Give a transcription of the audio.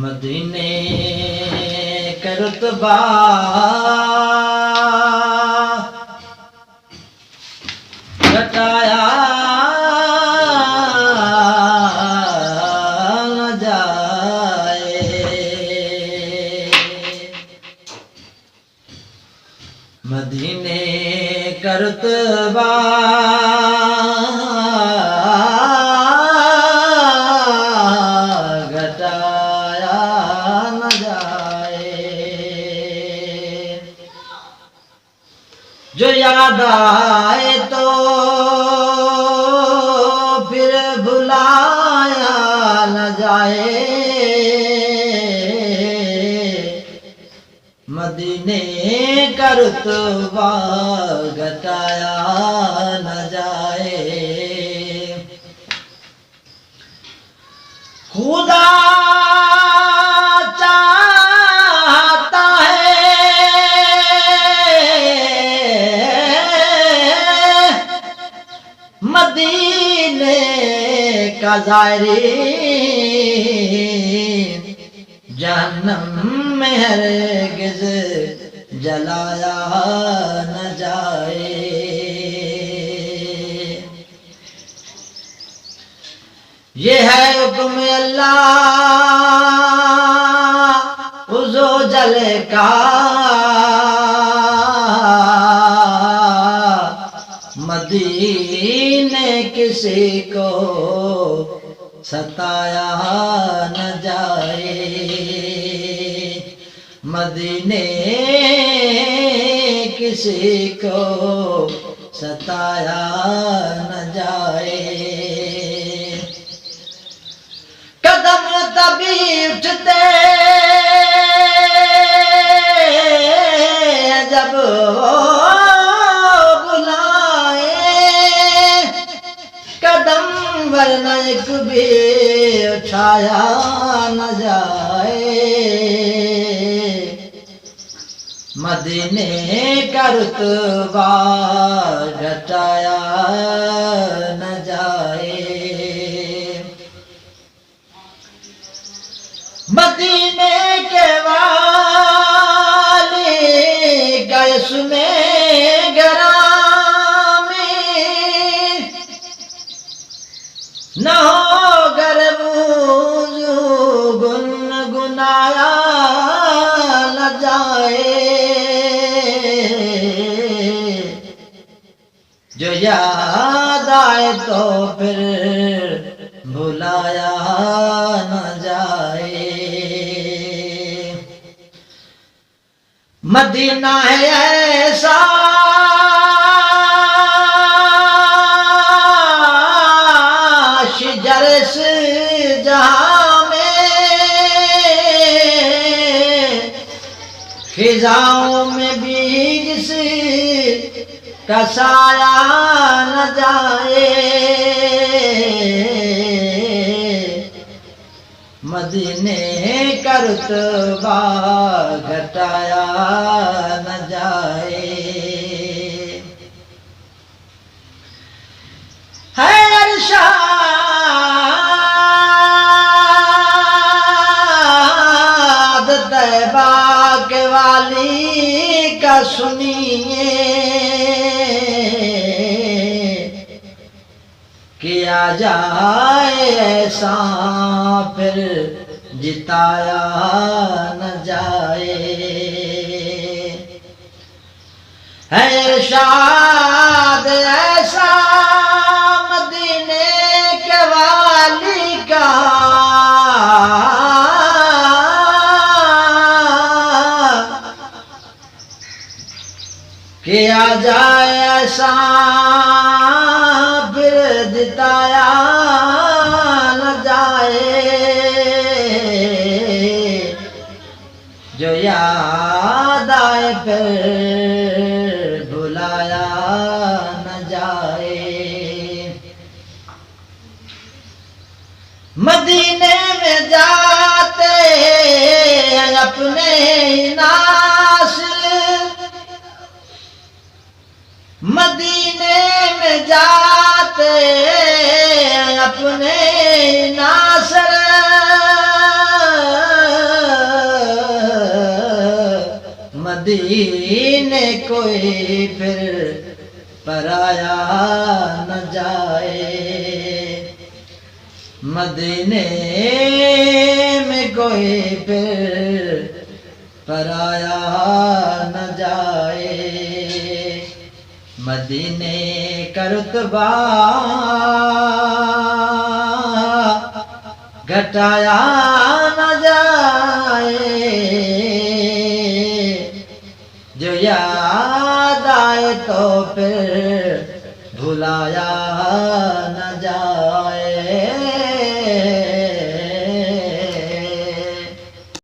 मदीने करतबा घटाया न जाए। मदीने करतबा घटाया न जाए। जो याद आए तो फिर भुलाया न जाए। मदीने का रुतबा घटाया न जाए। खुदा चाहता है मदीने का ज़ायरीन जहन्नम में हरगिज़ जलाया न जाए। ये है हुक्म अल्लाह उज़ो जल का। मदीने किसी को सताया न जाए। मदीने किसी को सताया न जाए। कदम तभी उठते जब बुलाए। कदम वरना एक भी उठाया न जाए। मदीने का रुतबा घटाया न जाए। मदीने के वाली गैस में गरामी न हो गरबूजू गुनगुनाया न जाए। जो याद आए तो फिर भुलाया न जाए। मदीना है ऐसा शिजर से जहां में फिजाओं में बीज से कसाया न जाए। मदीने का रुतबा घटाया न जाए। है अरशाद तैबा के वाली का सुनिए। किया जाए ऐसा फिर जिताया न जाए। है इरशाद ऐसा मदीने के वाली का किया जाए ऐसा फिर जिताया न जाए। जो याद आए फिर भुलाया न जाए। मदीने में जाते अपने नासिर मदीने कोई फिर पराया न जाए, मदीने में कोई फिर पराया न जाए, मदीने का रुतबा घटाया न जाए, जो याद आए तो फिर भुलाया न